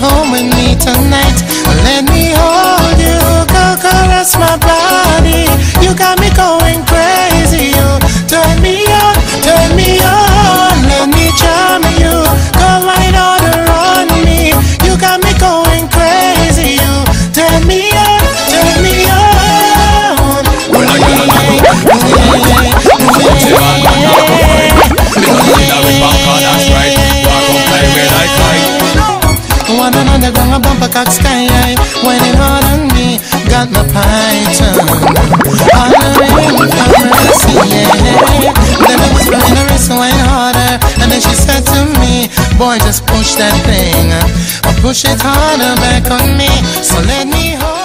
home with me tonight. Let me hold you, go caress my body. You got me going crazy. You turn me on, turn me on. Let me charm you, go right order on me. You got me going crazy. You turn me on, turn me on. When I get one another gonna bump a cock sky high, whining hard on me, got my python hollering for mercy, yeah. Then I was blowing her wrist wine harder, and then she said to me, boy, just push that thing, or push it harder back on me, so let me hold.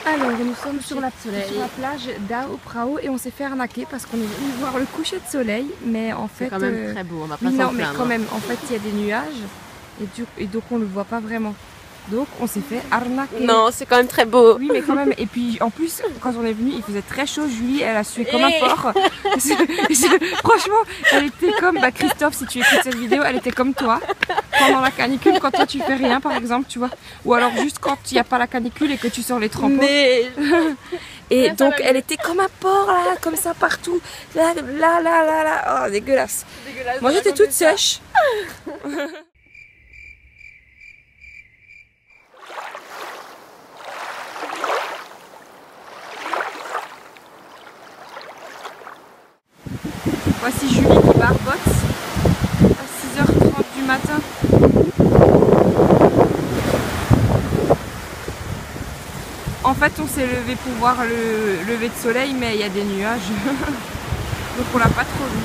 Alors nous sommes sur la plage d'Ao Prao et on s'est fait arnaquer parce qu'on est venu voir le coucher de soleil, mais en fait... C'est quand même très beau, on va pas oui, s'en non, mais plaindre. quand même, en fait il y a des nuages et donc on le voit pas vraiment. Donc on s'est fait arnaquer. Non, c'est quand même très beau. Oui mais quand même, et puis en plus quand on est venu il faisait très chaud, Julie elle a sué comme un porc. Franchement elle était comme, Christophe si tu écoutes cette vidéo, elle était comme toi pendant la canicule quand toi tu fais rien par exemple, tu vois. Ou alors juste quand il n'y a pas la canicule et que tu sors les trempes. Mais... Et donc elle était comme un porc là, comme ça partout. Là, oh dégueulasse. Moi j'étais toute sèche. Voici Julie qui barbote à 6h30 du matin. En fait on s'est levé pour voir le lever de soleil mais il y a des nuages. Donc on l'a pas trop vu.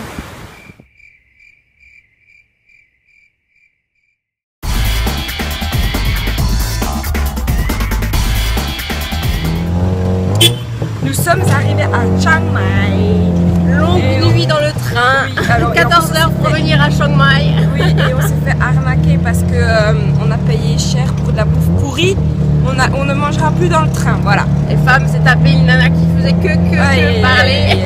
Nous sommes arrivés à Chiang Mai. Longue nuit dans le train, oui, alors, 14 heures pour venir à Chiang Mai. Oui, et on s'est fait arnaquer parce que on a payé cher pour de la bouffe pourrie. On ne mangera plus dans le train, voilà. Et femme s'est tapée une nana qui faisait que parler.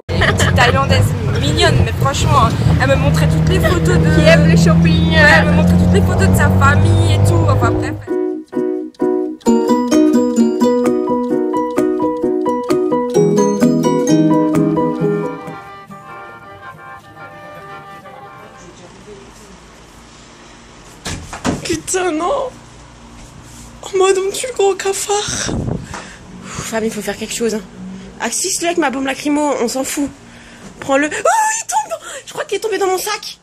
Une petite Thaïlandaise mignonne, mais franchement, elle me montrait toutes les photos de... Qui aime le shopping. Ouais, elle me montrait toutes les photos de sa famille et tout, enfin bref. Putain, non! En mode on tue le gros cafard! Femme, il faut faire quelque chose. Axis-le avec ma bombe lacrymo, on s'en fout. Prends-le. Oh, il tombe! Je crois qu'il est tombé dans mon sac!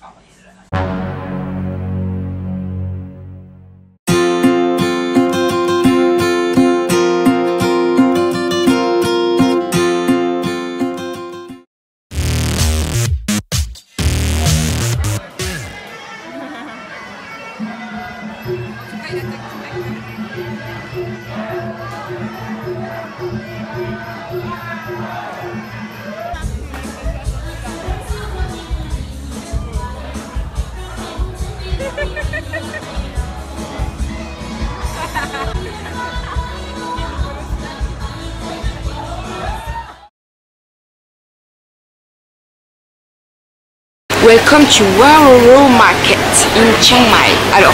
Welcome to Waroro Market in Chiang Mai. Alors,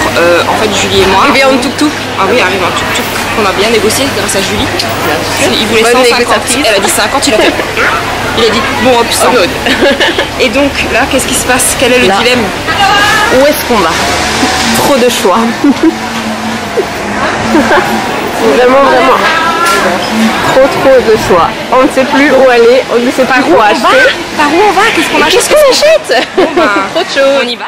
en fait, Julie et moi... Arrivé en tuk-tuk. Ah oui, arrivé en tuk-tuk. On a bien négocié grâce à Julie. Il voulait Bonne 150. négociatrice. Elle a dit 50, il a fait... Il a dit, bon, hop, 100. Et donc, là, qu'est-ce qui se passe? Quel est le dilemme? Où est-ce qu'on va? Trop de choix. Vraiment. Trop de choix. On ne sait plus où aller, on ne sait pas quoi acheter. Par où on va? Qu'est-ce qu'on achète? Qu'est-ce qu'on achète? Bon, Trop de choses. On y va.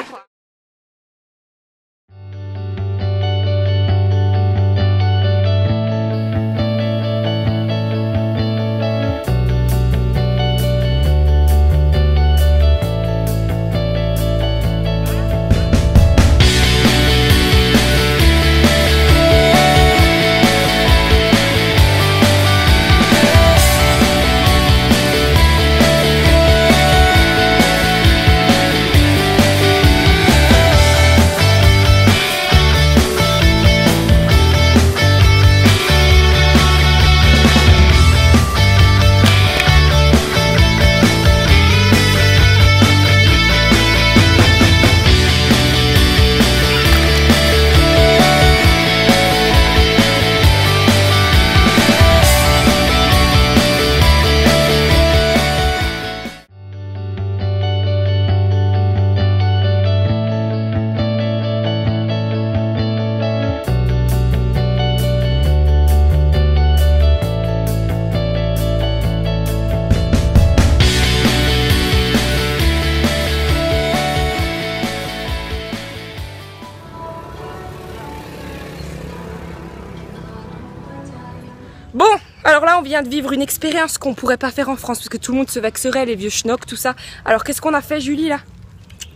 alors là, on vient de vivre une expérience qu'on pourrait pas faire en France parce que tout le monde se vexerait, les vieux schnocks, tout ça. Alors qu'est-ce qu'on a fait, Julie, là?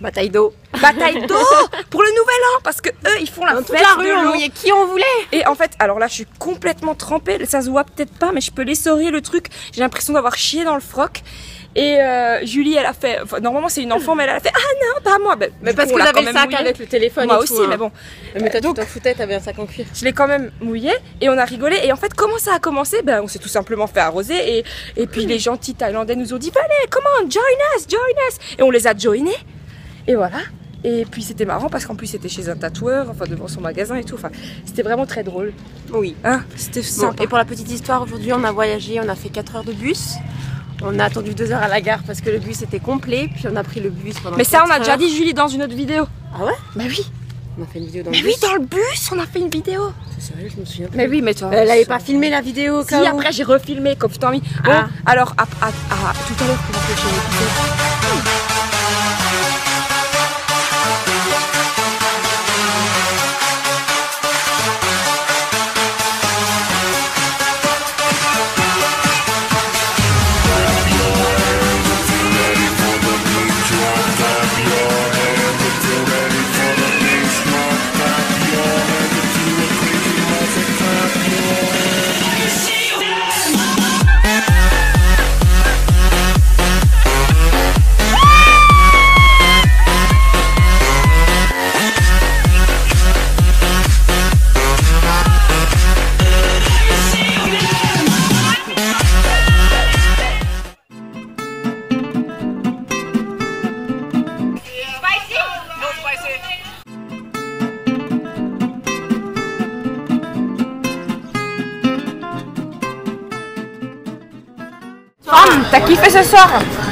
Bataille d'eau. Bataille d'eau pour le nouvel an parce que eux, ils font la Dans toute fête la rue, de on l'eau. mouillait qui on voulait. Et en fait, alors là, je suis complètement trempée. Ça se voit peut-être pas, mais je peux l'essorer le truc. J'ai l'impression d'avoir chié dans le froc. Et Julie, elle a fait. Enfin, normalement, c'est une enfant, mais elle a fait. Ah non, pas moi. Ben, Mais du parce coup, que on l'a j'avais quand le même sac mouillé. avec le téléphone Moi et aussi, tout, hein. mais bon. Mais toi, tu Donc, t'en foutais, t'avais un sac en cuir. je l'ai quand même mouillé et on a rigolé. Et en fait, comment ça a commencé? Ben, on s'est tout simplement fait arroser. Et puis, les gentils Thaïlandais nous ont dit venez, comment, join us, join us. Et on les a joinés. Et voilà. Et puis, c'était marrant parce qu'en plus, c'était chez un tatoueur, enfin, devant son magasin et tout. Enfin, c'était vraiment très drôle. Oui. Hein, c'était Bon, sympa. et pour la petite histoire, aujourd'hui, on a voyagé, on a fait 4 heures de bus. On a attendu 2 heures à la gare parce que le bus était complet. Puis on a pris le bus pendant Mais ça, on a 4 déjà heures. dit, Julie, dans une autre vidéo. Ah ouais? Bah oui. On a fait une vidéo dans Mais le oui, bus. dans le bus, on a fait une vidéo. C'est sérieux, je me souviens plus. Mais oui, mais toi. Elle avait pas filmé la vidéo au Si, cas où. après, j'ai refilmé comme je t'en ai mis. Bon, Ah. alors, tout à l'heure, pour empêcher l'épisode. T'as kiffé ce soir?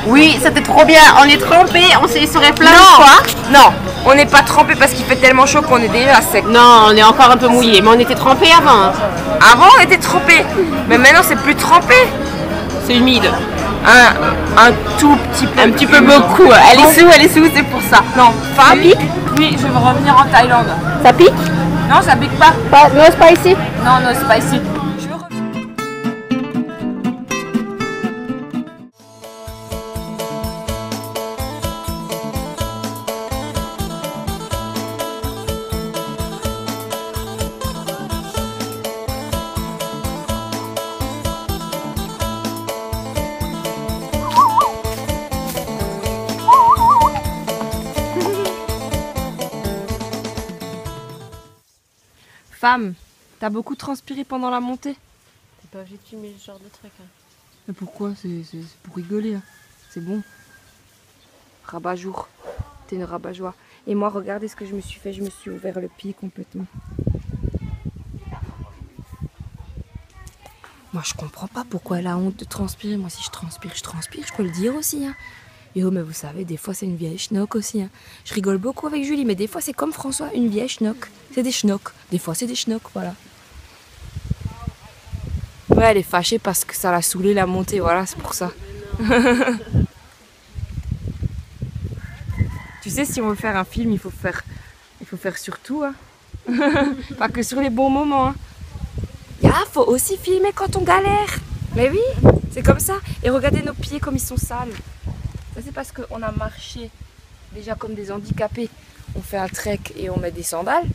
Oui, c'était trop bien. On est trempés, on s'est essoré plein de Non. fois. Non, on n'est pas trempé parce qu'il fait tellement chaud qu'on est déjà sec. Non, on est encore un peu mouillé, mais on était trempés avant. Avant, on était trempé, mais maintenant, c'est plus trempé. C'est humide. Un tout petit peu. Un petit peu beaucoup. Elle est sous, c'est pour ça. Non, femme. pique? Oui, je vais revenir en Thaïlande. Ça pique? Non, ça pique pas. No spicy. Non, non, c'est pas ici. Je veux Femme, t'as beaucoup transpiré pendant la montée? T'es pas obligé de filmer ce genre de truc. Hein. Mais pourquoi? C'est pour rigoler. Hein. C'est bon. Rabat-jour. T'es une rabat-joie. Et moi, regardez ce que je me suis fait. Je me suis ouvert le pied complètement. Moi, je comprends pas pourquoi elle a honte de transpirer. Moi, si je transpire, je peux le dire aussi. Hein. Yo, mais vous savez, des fois, c'est une vieille schnock aussi. Hein. Je rigole beaucoup avec Julie, mais des fois, c'est comme François, une vieille schnock. C'est des schnocks. Des fois, c'est des schnocks, voilà. Ouais, elle est fâchée parce que ça l'a saoulée la montée, voilà, c'est pour ça. Tu sais, si on veut faire un film, il faut faire sur tout, hein. Pas que sur les bons moments. Hein. Faut aussi filmer quand on galère. Mais oui, c'est comme ça. Et regardez nos pieds comme ils sont sales. Ça, c'est parce qu'on a marché déjà comme des handicapés. On fait un trek et on met des sandales.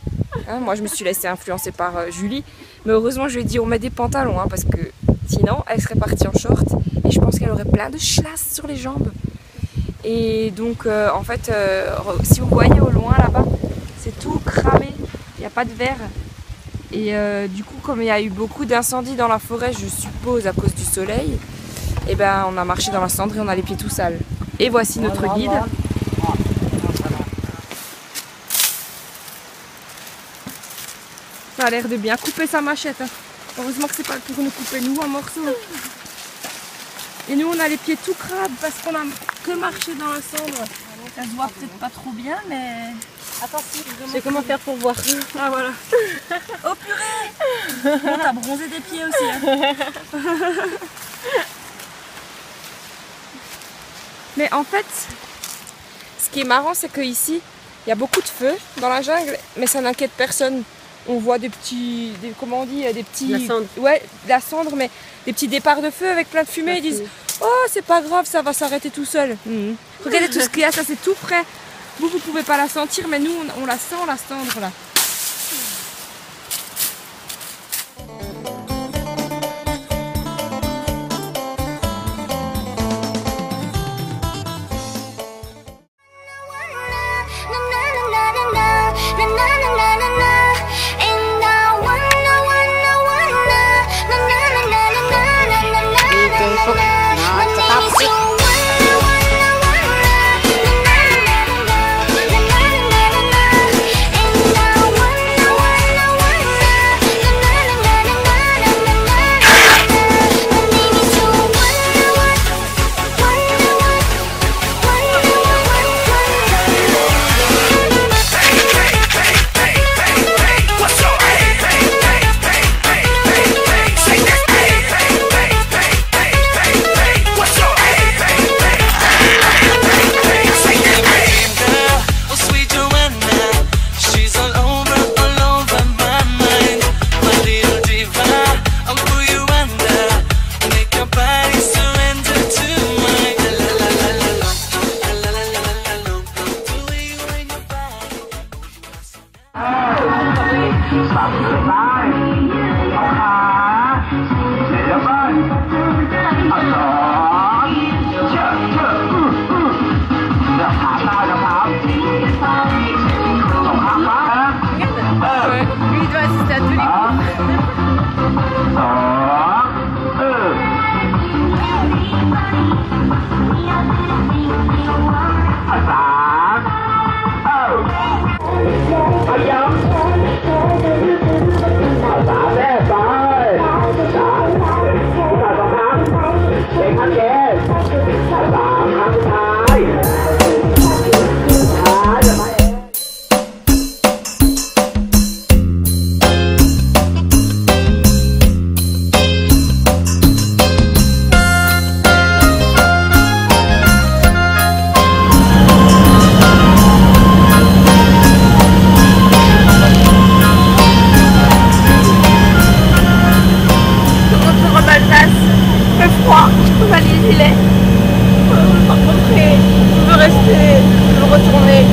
Hein, moi, je me suis laissée influencer par Julie. Mais heureusement, je lui ai dit on met des pantalons. Hein, parce que sinon, elle serait partie en short. Et je pense qu'elle aurait plein de chlasses sur les jambes. Et donc, en fait, si vous voyez au loin là-bas, c'est tout cramé. Il n'y a pas de verre. Et du coup, comme il y a eu beaucoup d'incendies dans la forêt, je suppose à cause du soleil, et ben on a marché dans la cendre et on a les pieds tout sales. Et voici notre guide. Ça a l'air de bien couper sa machette. Hein. Heureusement que c'est pas pour nous couper nous en morceaux. Et nous on a les pieds tout crades parce qu'on a que marché dans la cendre. Ça se voit peut-être pas trop bien, mais... Attends, si, Je sais comment faire pour voir. Ah voilà. Oh purée. Bon, t'as bronzé des pieds aussi. Hein. Mais en fait, ce qui est marrant, c'est qu'ici, il y a beaucoup de feu dans la jungle, mais ça n'inquiète personne. on voit des petits, comment on dit, des petits... La cendre. Ouais, de la cendre, mais des petits départs de feu avec plein de fumée. Ils disent, oh, c'est pas grave, ça va s'arrêter tout seul. Regardez tout ce qu'il y a, ça c'est tout près. Vous pouvez pas la sentir, mais nous, on la sent, la cendre, là.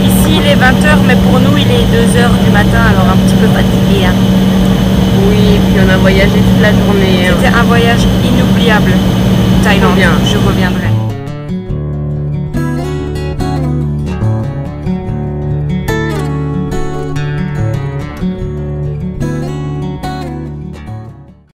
Ici il est 20h, mais pour nous il est 2h du matin, alors un petit peu fatigué. Hein. Oui, et puis on a voyagé toute la journée. C'était un voyage inoubliable. Thaïlande, je reviendrai.